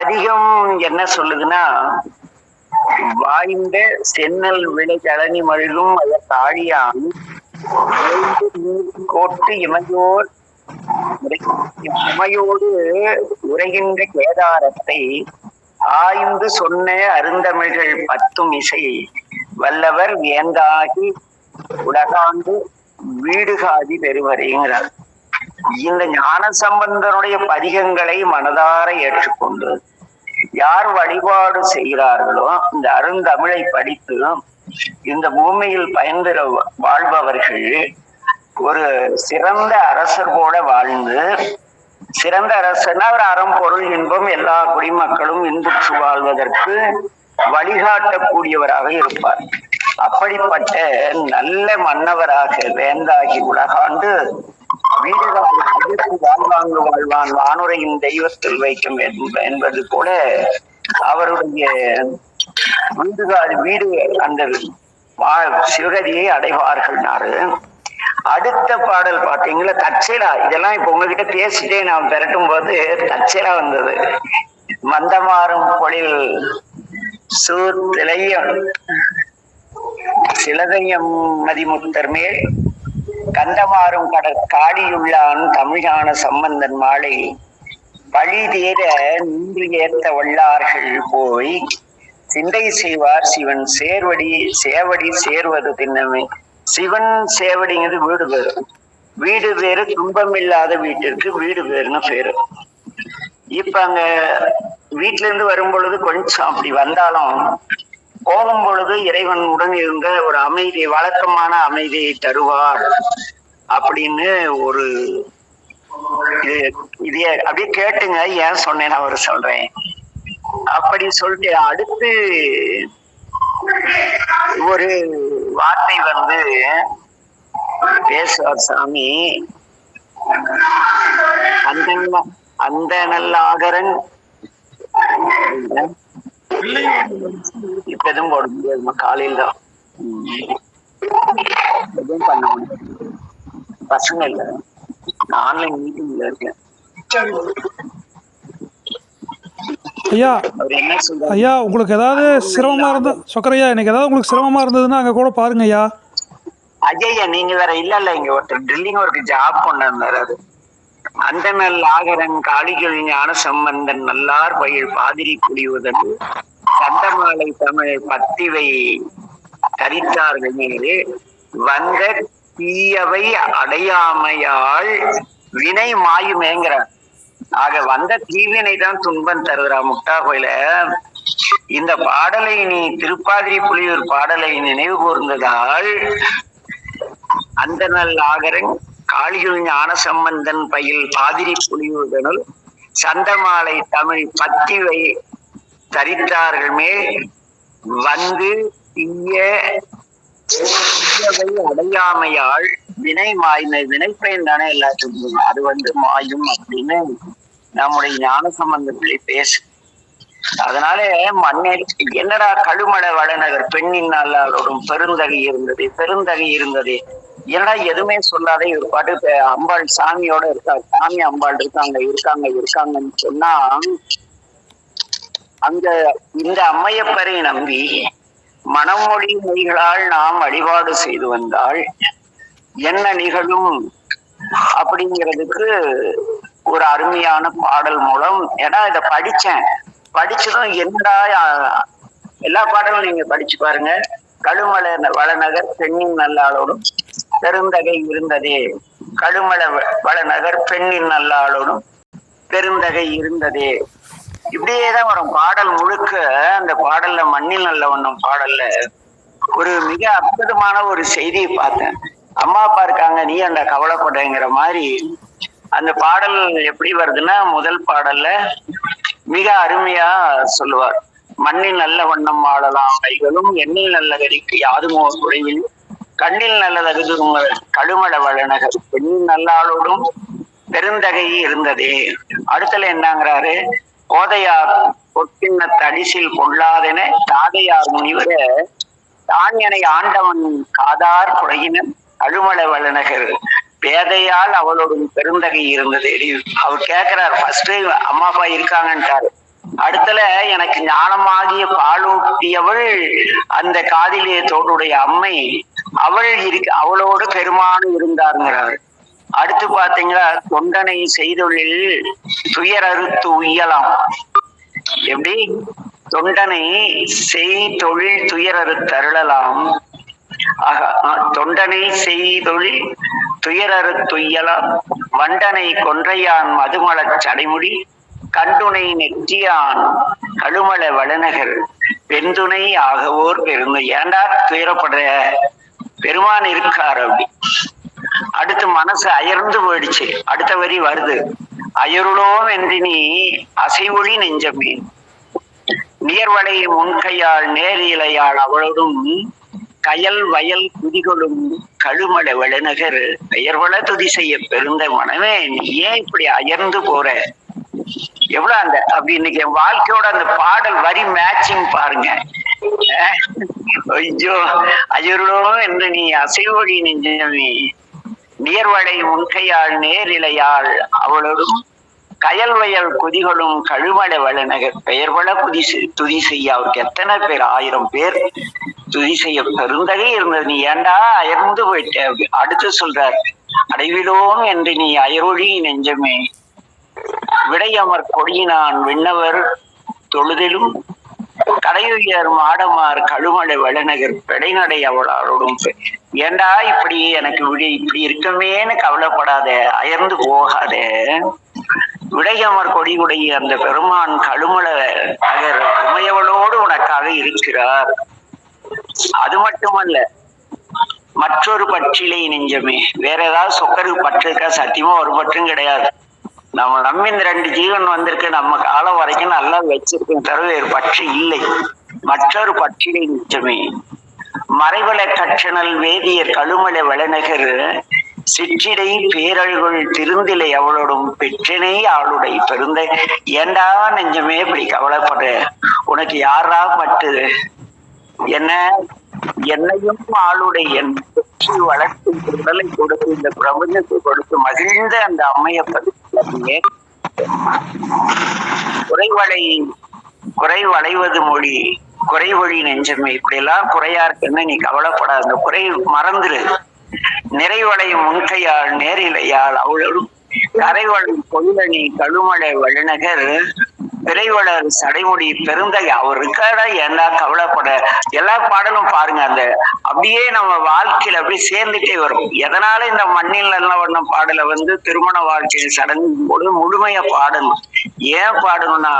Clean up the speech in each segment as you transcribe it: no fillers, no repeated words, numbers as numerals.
அதிகம் என்ன சொல்லுதுன்னா, வாய்ந்த சென்னல் விளை கழனி மழுகும் தாழியான் கோட்டு இமையோர் இமையோடு உரைகின்ற கேதாரத்தை ஆய்ந்து சொன்ன அருந்தமிழ்கள் பத்தும் இசை வல்லவர் வேந்தாகி உலகாண்டு வீடுகாதி பெறுவரைங்கிறார். இந்த ஞான சம்பந்தனுடைய பதிகங்களை மனதார ஏற்றுக்கொண்டு யார் வழிபாடு செய்கிறார்களோ இந்த அருந்தமிழை படித்து இந்த பூமியில் பயன்பெற வாழ்பவர்கள் ஒரு சிறந்த அரசர் போல வாழ்ந்து, சிறந்த அரசர்னா ஒரு அறம் பொருள் இன்பம் எல்லா குடிமக்களும் இன்புற்று வாழ்வதற்கு வழிகாட்டக்கூடியவராக இருப்பார். அப்படிப்பட்ட நல்ல மன்னவராக வேந்தாகி உலகாண்டு வீடுகால் வாழ்வாங்கு வாழ்வான் வானுரையின் தெய்வத்தில் வைக்கும் என்பது போல அவருடைய வீடு அந்த சிவகதியை அடைவார்கள்னாரு. அடுத்த பாடல் பாத்தீங்களா, தற்செயலா இதெல்லாம் இப்ப உங்ககிட்ட பேசிட்டே நான் பெரட்டும் போது தற்செயலா வந்தது. மந்தமாறும் பொழில் சூத்திலையம் சிலதையம் மதிமுத்தர் மேல் கந்தமாறும் காடியுள்ளான் தமிழான சம்பந்தன் மாலை பழி தேர நின்று ஏத்த வல்லார்கள் போய் சிந்தை செய்வார் சிவன் சேவடி சேர்வது திண்ணமே. சிவன் சேவடிங்கிறது வீடு பேரு. வீடு பேரு துன்பம் இல்லாத வீட்டிற்கு வீடு பேருன்னு பேரு. இப்ப அங்க வீட்டுல இருந்து வரும் பொழுது கொஞ்சம் அப்படி வந்தாலும் போகும் பொழுது இறைவனுடன் இருந்த ஒரு அமைதி, வழக்கமான அமைதியை தருவார் அப்படின்னு ஒரு இது அப்படியே கேட்டுங்க. ஏன் சொன்னேன்னு அவர் சொல்றேன். அப்படி சொல்லிட்டு அடுத்து ஒரு வார்த்தை பேசுவார் சாமி. அந்த நல்லாகரன் இப்ப எதுவும் போட முடியாது, காலையில் தான் எதுவும் பண்ண முடியாது. பசங்க இல்ல, ஆன்லைன் மீட்டிங்ல இருக்கேன். ஐயா உங்களுக்கு ஏதாவது சிரமமா இருந்தா சொக்கரையா, எனக்கு ஏதாவது உங்களுக்கு சிரமமா இருந்ததுன்னா அங்க கூட பாருங்க ஐயா. அஜய்யா நீங்க வேற இல்ல இங்க ஒருத்தர் ட்ரில்லிங் ஒர்க்கு ஜாப் கொண்டு வந்தாரு. அது அந்த நல் ஆகரன் காளிகள் ஞான சம்பந்தன் நல்லார் பயில் பாதிரி குடியுதன் சந்தமாலை தமிழ் பத்திவை தரித்தார்கள் மீது வந்த தீயவை அடையாமையால் வினை மாயுமேங்கிறார். ஆக வந்த தீவினை தான் துன்பம் தருகிறா முட்டா கோயில. இந்த பாடலை நீ திருப்பாதிரி புலியூர் பாடலை நினைவு கூர்ந்ததால் அந்த நல் ஆகரன் காளிகள் ஞான சம்பந்தன் பயில் பாதிரி புலியூதனுள் சந்தமாலை தமிழ் பத்திவை தரித்தார்கள் மேல் வந்து தீயவை அடையாமையால் வினை மாய்மை. வினைப்பயன் தானே எல்லாத்துக்கும், அது மாயும் அப்படின்னு நம்முடைய ஞான சம்பந்தத்திலே பேசு. அதனால என்னடா கழுமலை வளநகர் பெண்ணின் நல்லாரோடும் பெருந்தகை இருந்தது என்னடா எதுவுமே சொல்லாதே ஒரு பாட்டு அம்பாள் சாமியோட இருக்கா, சாமி அம்பாள் இருக்காங்கன்னு சொன்னா அங்க இந்த அம்மையப்பரை நம்பி மனமொழி மொழிகளால் நாம் வழிபாடு செய்து வந்தால் என்ன நிகழும் அப்படிங்கிறதுக்கு ஒரு அருமையான பாடல் மூலம். ஏன்னா இதை படிச்சதும் என்னடா எல்லா பாடலும் நீங்க படிச்சு பாருங்க. கழுமலை வளநகர் பெண்ணின் நல்லாளோடும் பெருந்தகை இருந்ததே, கழுமலை வளநகர் பெண்ணின் நல்லாளோடும் பெருந்தகை இருந்ததே, இப்படியேதான் வரும் பாடல் முழுக்க. அந்த பாடல்ல மண்ணில் நல்ல வண்ணம் பாடல்ல ஒரு மிக அற்புதமான ஒரு செய்தியை பார்த்தேன். அம்மா அப்பா இருக்காங்க நீ அந்த கவலைப்படுறங்கிற மாதிரி அந்த பாடல் எப்படி வருதுன்னா, முதல் பாடல்ல மிக அருமையா சொல்லுவார். மண்ணில் நல்ல வண்ணம் ஆளலாம் கைகளும் எண்ணில் நல்ல கடிக்கு யாதுமோ குறைவில் கண்ணில் நல்லதகு கழுமலை வளநகர் பெண்ணின் நல்லாளோடும் பெருந்தகை இருந்ததே. அடுத்தல என்னங்கிறாரு, போதையார் பொற்கிண்ண தடிசில் கொள்ளாதென தாதையார் முனிவர தானியனை ஆண்டவன் காதார் குறையின கழுமலை வளநகர் பேதையால் அவளோட பெருந்தகை இருந்தது. அவர் கேட்கிறார், ஃபர்ஸ்ட் அம்மா அப்பா இருக்காங்கன்ட்டாரு. அடுத்தல எனக்கு ஞானமாகிய பாலூட்டியவள் அந்த காதிலே தோடுடைய அம்மை, அவளோடு பெருமானும் இருந்தாருங்கிறாரு. அடுத்து பாத்தீங்களா, தொண்டனை செய்தொழில் துயரறுத்து உய்யலாம். எப்படி தொண்டனை செய்தொழில் துயரறுத்தருளலாம். தொண்டனை செய்தொழில் துயரறுத்துய்யலாம். வண்டனை கொன்றையான் மதுமலச் சடைமுடி கண்டுனை நெற்றியான் கழுமல வளநகர் பெண்துணை ஆகவோர் பெருந்து. ஏண்டா துயரப்படுற, பெருமான் இருக்கார் அப்படி. அடுத்து மனசு அயர்ந்து போயிடுச்சு. அடுத்த வரி வருது, அயருளோம் என்று நீ அசைவொழி நெஞ்சமே நீர்வளை முன்கையாள் நேரிலையாள் அவளோடும் கயல் வயல் குதிகளும் கழுமல வளநகர் பெயர்வள துதி செய்ய பெருந்த மனமே, நீ ஏன் இப்படி அயர்ந்து போற? எவ்வளவு அந்த அப்படி இன்னைக்கு என் வாழ்க்கையோட அந்த பாடல் வரி மேட்சிங் பாருங்க. ஐயோ அயருளோ என்று நீ அசைவொழி நெஞ்சமே நீர்வளை முன்கையாள் நேரிலையாள் அவளோடும் கயல் வயல் குதிகளும் கழுமல வளநகர் பெயர்வள துதி செய்ய. அவருக்கு எத்தனை பேர், 1000 பேர் துதி செய்ய பெருந்தகை இருந்தது. நீ ஏண்டா அயர்ந்து போயிட்ட? அடுத்து சொல்றார், அடைவிலோம் என்று நீ அயரொழி நெஞ்சமே விடையமர் கொடியினான் விண்ணவர் தொழுதிலும் கடையுயர் மாடமார் கழுமல வளநகர் பெடைநடை அவளோடும். ஏண்டா இப்படி எனக்கு இப்படி இருக்கமேன்னு கவலைப்படாத, அயர்ந்து போகாத. விடையமர் கொடியுடைய அந்த பெருமான் கழுமல நகர் உமையவளோடு உனக்காக இருக்கிறார். அது மட்டுமல்ல, மற்றொரு பற்றிலை நெஞ்சமே. வேற ஏதாவது சொக்கருக்கு பற்று இருக்கா? சத்தியமா ஒரு பற்றும் கிடையாது. நம்ம இந்த 2 ஜீவன் வந்திருக்கு, நம்ம காலம் வரைக்கும் நல்லா வச்சிருக்கோம், தவிர வேறு பற்று இல்லை. மற்றொரு பற்றிலை நெஞ்சமே மறைவல கற்றனல் வேதியர் கழுமல வளநகர் சிற்றிடை பேரழிவுள் திருந்திலை அவளோடும் பெற்றினை அவளுடைய பெருந்த. ஏண்டா நெஞ்சமே இப்படி கவலைப்படுற? உனக்கு யாரா பட்டு? என்னையும் ஆளுடைய பெற்றி வளர்த்து உடலை கொடுத்து இந்த பிரபஞ்சத்தை கொடுத்து மகிழ்ந்த அந்த அம்மையை பற்றி குறைவளைவது மொழி குறைவொழி நெஞ்சமே. இப்படி எல்லாம் குறையா இருக்குன்னு நீ கவலைப்படாத, அந்த குறை மறந்துரு. நிறைவளை முன்கையாள் நேரிலையாள் அவளோடும் கரைவளை பொயிலணி கழுமல வளநகர் பிறைவளர் சடைமுடி பெருந்தகை அவர் இருக்காடா. ஏண்டா கவலைப்பட? எல்லா பாடலும் பாருங்க, அந்த அப்படியே நம்ம வாழ்க்கையில அப்படியே சேர்ந்துட்டே வரும். எதனால இந்த மண்ணில் நல்ல வண்ணம் பாடலை திருமண வாழ்க்கையில் சடங்கு போது முழுமையா பாடணும். ஏன் பாடணும்னா,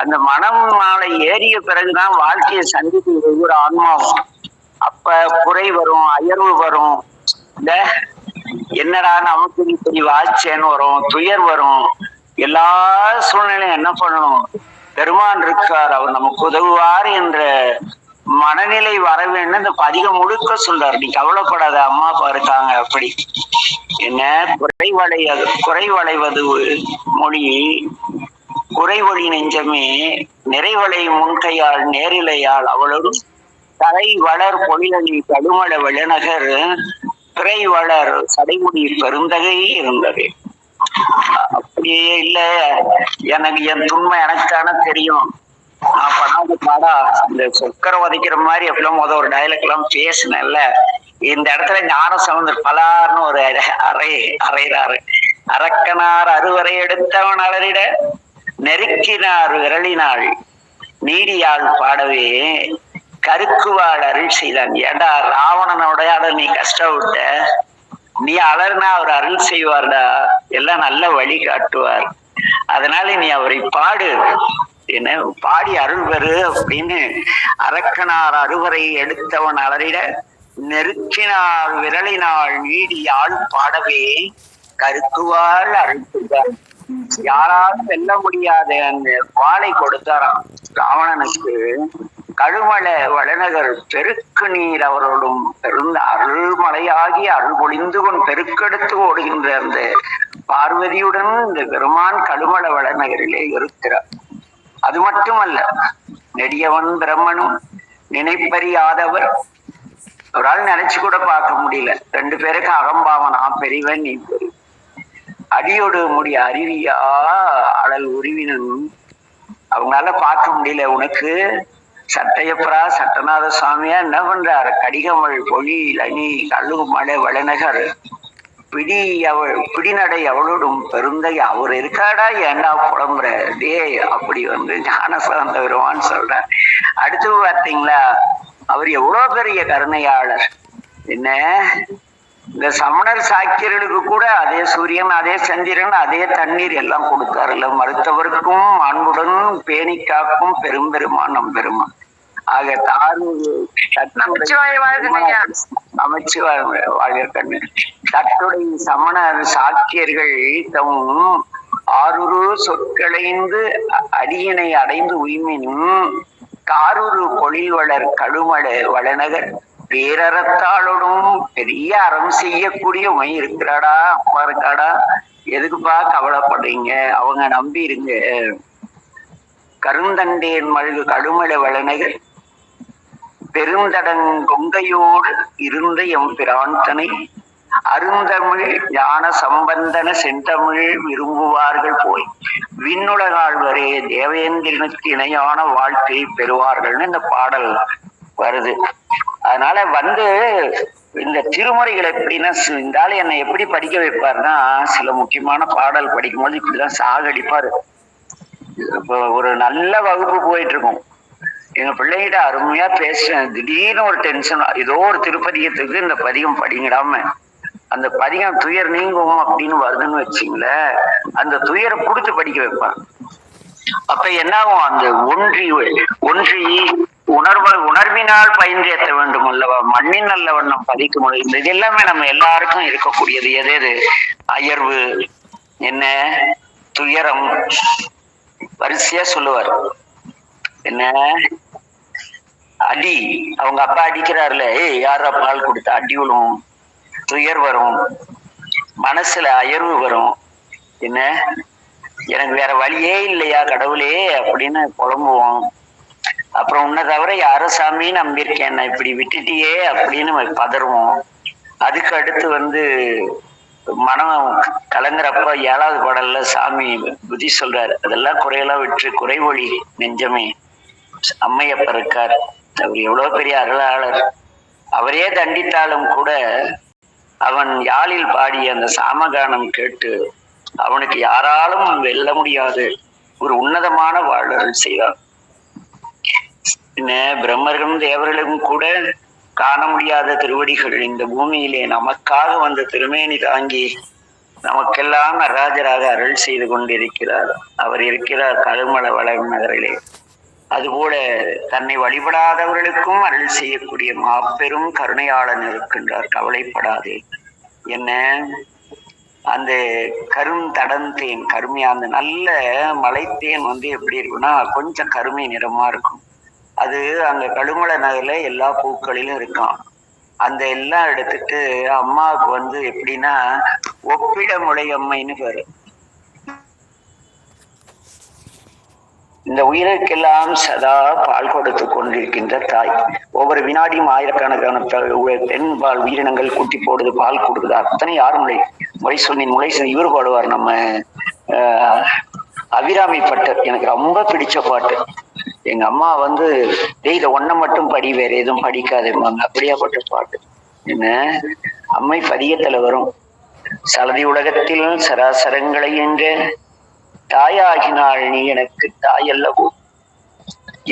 அந்த மனம் மாலை ஏறிய பிறகுதான் வாழ்க்கையை சந்திக்கும் ஒவ்வொரு ஆன்மாவும். அப்ப குறை வரும், அயர்வு வரும், இந்த என்னடா நமக்கு இப்படி வாழ்ச்சேன்னு வரும், துயர் வரும். எல்லா சூழ்நிலையும் என்ன பண்ணணும்? பெருமான் இருக்கார், அவர் நமக்கு உதவுவார் என்ற மனநிலை வர வேண்டும். இந்த பதிகம் முழுக்க சொல்றார், நீ கவலைப்படாத, அம்மா அப்பா இருக்காங்க. அப்படி என்ன குறைவளைவது மொழி குறைவொழி நெஞ்சமே நிறைவளை முன்கையாள் நேரிலையாள் அவளோடும் தலை வளர் பொழிலணி கடுமல வளநகர் பிறை வளர் சடைமுடி பெருந்தகை இருந்தது. அப்படியே இல்ல, எனக்கு என் துண்மை எனக்கான தெரியும். நான் பண்ணாத பாடா இந்த சொக்கரை வதைக்கிற மாதிரி எப்படிலாம் ஒரு டயலாக் எல்லாம் பேசினேன்ல. இந்த இடத்துல ஞான சம்பந்தர் பலார்னு ஒரு அறையிறாரு. அரக்கனார் அறுவரை எடுத்தவன் அலறிட நெருக்கினார் விரலினாள் நீடியாள் பாடவே கருக்குவாள் அருள் செய்தான். ஏண்டா ராவணனோட நீ கஷ்டப்பட்ட, நீ அலர்னா அவர் அருள் செய்வார்டா, எல்லாம் நல்ல வழி காட்டுவார். அதனால நீ அவரை பாடு, என்ன பாடி அருள் பெறு அப்படின்னு அரக்கனார் அறுவரை எடுத்தவன் அலறிட நெருக்கினார் விரலினாள் நீடியாள் பாடவே கருக்குவாள் அருள் செய்தார். யாராலும் வெல்ல முடியாத அந்த வாளை கொடுத்தாராம் ராவணனுக்கு. கழுமல வளநகர் பெருக்கு நீர் அவரோடும் பெருந்த அருள்மலையாகி அருள் பொழிந்து கொண்டு பெருக்கெடுத்து ஓடுகின்ற அந்த பார்வதியுடன் இந்த பெருமான் கழுமல வளநகரிலே இருக்கிறார். அது மட்டுமல்ல, நெடியவன் பிரம்மனும் நினைப்பறியாதவர், அவரால் நினைச்சு கூட பார்க்க முடியல. 2 பேருக்கு அகம்பாவன், நான் பெரியவன் நீ பெரிய அடியோடு முடிய அருவியா அழல் உருவினும் அவங்களால பார்க்க முடியல. உனக்கு சட்டையப்பரா சட்டநாத சுவாமியா என்ன பண்றாரு? கடிகமள் பொழி லனி கல்லு மலை வளநகர் பிடிநடை அவளோடும் பெருந்தை அவர் இருக்காடா, ஏண்டா புலம்புற டே அப்படி ஞானசம்பந்த பெருமான் சொல்ற. அடுத்து பார்த்தீங்களா, அவர் எவ்வளவு பெரிய கருணையாளர். என்ன இந்த சமணர் சாக்கியர்களுக்கு கூட அதே சூரியன், அதே சந்திரன், அதே தண்ணீர் எல்லாம் கொடுத்தாருல்ல. மருத்துவருக்கும் அன்புடன் பேணி காக்கும் பெரும்பெருமான் நம் பெருமான். ஆக தட்டுடைய சமணர் சாக்கியர்கள் தம் ஆறுரு சொற்களைந்து அடியினை அடைந்து உய்மினும் காரூரு பொழில் வளர் கழுமட வளநகர் பேரறத்தாளோடும் பெரிய அறம் செய்யக்கூடிய உமை இருக்கிறாடா, அப்பா இருக்காடா, எதுக்குப்பா கவலைப்படுறீங்க, அவங்க நம்பி இருங்க. கருந்தண்டேன் மழுகு கடுமட வளநகர் பெருந்தடங்கொங்கையோடு இருந்த எம் பிராந்தனை அருந்தமிழ் ஞான சம்பந்தன செந்தமிழ் விரும்புவார்கள் போய் விண்ணுலகாழ்வரே தேவேந்திரனுக்கு இணையான வாழ்க்கை பெறுவார்கள்னு இந்த பாடல் வருது. அதனால இந்த திருமுறைகள் எப்படின்னா, இந்த ஆளு என்னை எப்படி படிக்க வைப்பாருன்னா, சில முக்கியமான பாடல் படிக்கும்போது இப்படிதான் சாகடிப்பாரு. இப்போ ஒரு நல்ல வகுப்பு போயிட்டு இருக்கும், எங்க பிள்ளைகிட்ட அருமையா பேசுறேன், திடீர்னு ஒரு டென்ஷன், ஏதோ ஒரு திருப்பதிகத்துக்கு இந்த பதிகம் படிங்கிடாம அந்த பதிகம் துயர் நீங்கும் அப்படின்னு வருதுன்னு வச்சிங்களேன், அந்த துயரை புடிச்சு படிக்க வைப்பான். அப்ப என்னாகும், அந்த ஒன்றி உணர்வினால் பயின்றேற்ற வேண்டும் அல்லவா, மண்ணின் நல்ல வண்ணம் பதிக்கும் பொழுது இது எல்லாமே நம்ம எல்லாருக்கும் இருக்கக்கூடியது. எது அயர்வு, என்ன துயரம், வரிசையா சொல்லுவார். என்ன அடி, அவங்க அப்பா அடிக்கிறாருல, யாரா பால் கொடுத்தா அடி விழும், துயர் வரும், மனசுல அயர்வு வரும். என்ன எனக்கு வேற வழியே இல்லையா கடவுளே அப்படின்னு புலம்புவோம். அப்புறம் உன்னை தவிர யார சாமி நம்பியிருக்கேன், என்ன இப்படி விட்டுட்டியே அப்படின்னு பதறுவோம். அதுக்கு அடுத்து மனம் கலங்குறப்ப 7வது பாடல்ல சாமி புத்தி சொல்றாரு, அதெல்லாம் குறையெல்லாம் விட்டு குறைவொழி நெஞ்சமே அம்மையப்ப இருக்கார், அவர் எவ்வளவு பெரிய அருளாளர். அவரே தண்டித்தாலும் கூட அவன் யாழில் பாடிய அந்த சாமகானம் கேட்டு அவனுக்கு யாராலும் வெல்ல முடியாது ஒரு உன்னதமான வாழ்வர்கள் செய்தார். பிரம்மர்களும் தேவர்களும் கூட காண முடியாத திருவடிகள் இந்த பூமியிலே நமக்காக வந்த திருமேனி தாங்கி நமக்கெல்லாம் நடராஜராக அருள் செய்து கொண்டிருக்கிறார். அவர் இருக்கிறார் கழுமல வளநகரிலே. அதுபோல தன்னை வழிபடாதவர்களுக்கும் அருள் செய்யக்கூடிய மாபெரும் கருணையாளன் இருக்கின்றார். கவலைப்படாதே. என்ன அந்த கருந்தடந்தேன், கருமையா அந்த நல்ல மலைத்தேன் எப்படி இருக்குன்னா கொஞ்சம் கருமை நிறமா இருக்கும். அது அங்க கழுமல நகர்ல எல்லா பூக்களிலும் இருக்கான். அந்த எல்லாம் எடுத்துட்டு அம்மாவுக்கு எப்படின்னா ஒப்பிட முளையம்மைன்னு பேரு. இந்த உயிருக்கெல்லாம் சதா பால் கொடுத்து கொண்டிருக்கின்ற தாய். ஒவ்வொரு வினாடியும் ஆயிரக்கணக்கான பெண் பால் உயிரினங்கள் குட்டி போடுது, பால் கொடுக்குது. அத்தனை யார் முறை சொன்னின் இவர் பாடுவார், நம்ம அபிராமி பட்டர். எனக்கு ரொம்ப பிடிச்ச பாட்டு. எங்க அம்மா இதை ஒன்ன மட்டும் படி, வேற எதுவும் படிக்காதுமாங்க, அப்படியாப்பட்ட பாட்டு. என்ன அம்மை பதியத்துல வரும், சலதி உலகத்தில் சராசரங்களை என்ற தாயாகினாள் நீ எனக்கு தாயல்லவோ,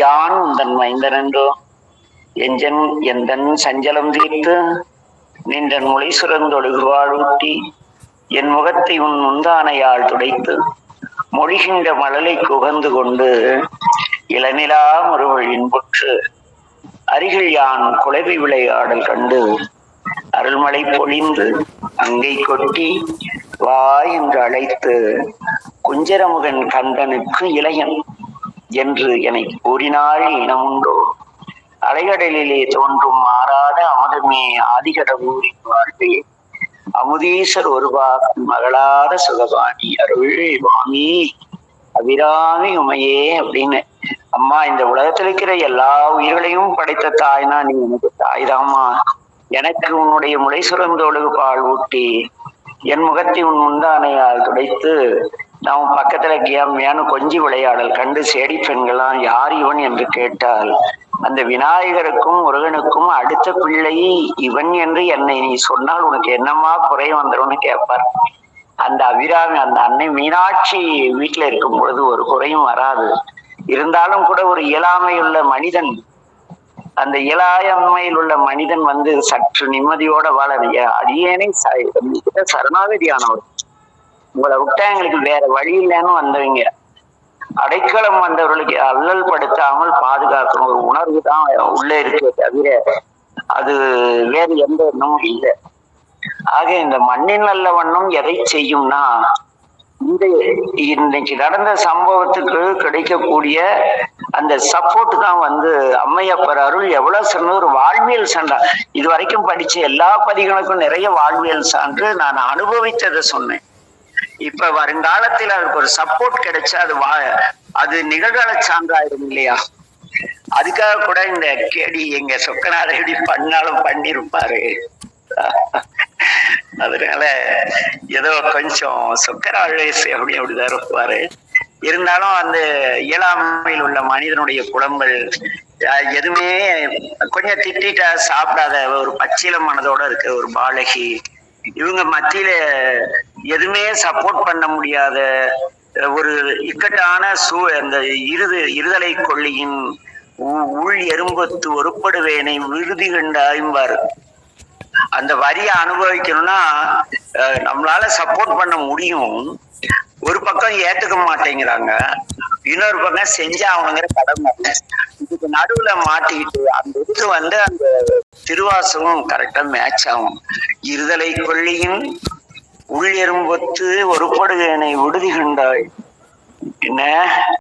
யான் உந்தன் மைந்தனன்றோ எஞ்சன் எந்தன் சஞ்சலம் தீர்த்து நின்றன் முளை சுரந்தொழுகுவாழூட்டி என் முகத்தை உன் முந்தானையால் துடைத்து மொழிகின்ற மழலை குகந்து கொண்டு இளநிலா முருவள் இன்புற்று அருகில் யான் குலவி விளையாடல் கண்டு அருள்மலை பொழிந்து அங்கை கொட்டி வா என்று அழைத்து குஞ்சரமுகன் கந்தனுக்கு இளையன் என்று என்னை கூறினாள் இனமுண்டோ, அலைகடலிலே தோன்றும் மாறாத அமுதமே ஆதிகடவுரின் வாழ்வே அமுதீசர் ஒருவா மகளாத சுகபாணி அருள் வாமி அபிராமி உமையே அப்படின்னு. அம்மா, இந்த உலகத்தில் இருக்கிற எல்லா உயிர்களையும் படைத்த தாய்னா நீ எனக்கு தாய்தாம்மா. எனக்கு உன்னுடைய முளை சுரந்தொழுகு பால் ஊட்டி என் முகத்தை உன் முந்தானையால் துடைத்து நான் பக்கத்துல கியாமியான்னு கொஞ்சி விளையாடல் கண்டு சேடி பெண்களாம் யார் இவன் என்று கேட்டால் அந்த விநாயகருக்கும் முருகனுக்கும் அடுத்த பிள்ளை இவன் என்று என்னை நீ சொன்னால் உனக்கு என்னமா குறை வந்துடும்னு கேட்பார். அந்த அபிராமி அந்த அன்னை மீனாட்சி வீட்டுல இருக்கும் பொழுது ஒரு குறையும் வராது. இருந்தாலும் கூட ஒரு இயலாமையுள்ள மனிதன், அந்த இயலாமையில் உள்ள மனிதன் சற்று நிம்மதியோட வாழ அடியேனை சரணாகதியானவர். உங்களை விட்டா எங்களுக்கு வேற வழி இல்லைன்னு வந்தவங்க. அடைக்கலம் வந்தவர்களுக்கு அல்லல் படுத்தாமல் பாதுகாக்கணும் ஒரு உணர்வு தான் உள்ளே இருக்கே தவிர அது வேறு எந்த எண்ணமும் இல்லை. ஆக இந்த மண்ணின் நல்ல வண்ணம் எதை செய்யும்னா, இன்னைக்கு நடந்த சம்பவத்துக்கு கிடைக்கக்கூடிய அந்த சப்போர்ட் தான் அம்மையப்பர் அருள் எவ்வளவு சிறந்த ஒரு வாழ்வியல் சான்றா. இது வரைக்கும் படிச்ச எல்லா பதிகளுக்கும் நிறைய வாழ்வியல் சான்று நான் அனுபவித்ததை சொன்னேன். இப்ப வருங்காலத்தில் அதுக்கு ஒரு சப்போர்ட் கிடைச்சா அது நிகழ்கால சான்றாயிரும் இல்லையா? அதுக்காக கூட இந்த கேடி எங்க சொக்கநாத எப்படி பண்ணாலும் பண்ணிருப்பாரு. அதனால ஏதோ கொஞ்சம் சொக்கராழ்வேஸ் அப்படிதான் இருப்பாரு. இருந்தாலும் அந்த இயலாமையில் உள்ள மனிதனுடைய குழம்பல் எதுவுமே கொஞ்சம் திட்டா சாப்பிடாத ஒரு பச்சில மனதோட இருக்க ஒரு பாலகி, இவங்க மத்தியில எதுவுமே சப்போர்ட் பண்ண முடியாத ஒரு இக்கட்டான அந்த இருதலை கொள்ளியின் உள் எறும்பத்து ஒருப்படுவேனை விருதி கண்டு ஆய்பார். அந்த வரியை அனுபவிக்கணும்னா நம்மளால சப்போர்ட் பண்ண முடியும். ஒரு பக்கம் ஏத்துக்க மாட்டேங்கிறாங்க, இன்னொரு பக்கம் செஞ்சா அவனுங்கிற கடமை. இதுக்கு நடுவுல மாட்டிக்கிட்டு அந்த இது அந்த திருவாசகம் கரெக்டா மேட்ச் ஆகும். இருதலை கொள்ளியின் உள் எறும்பத்து ஒருப்படுவேனை விடுதி கண்டாய் என்ன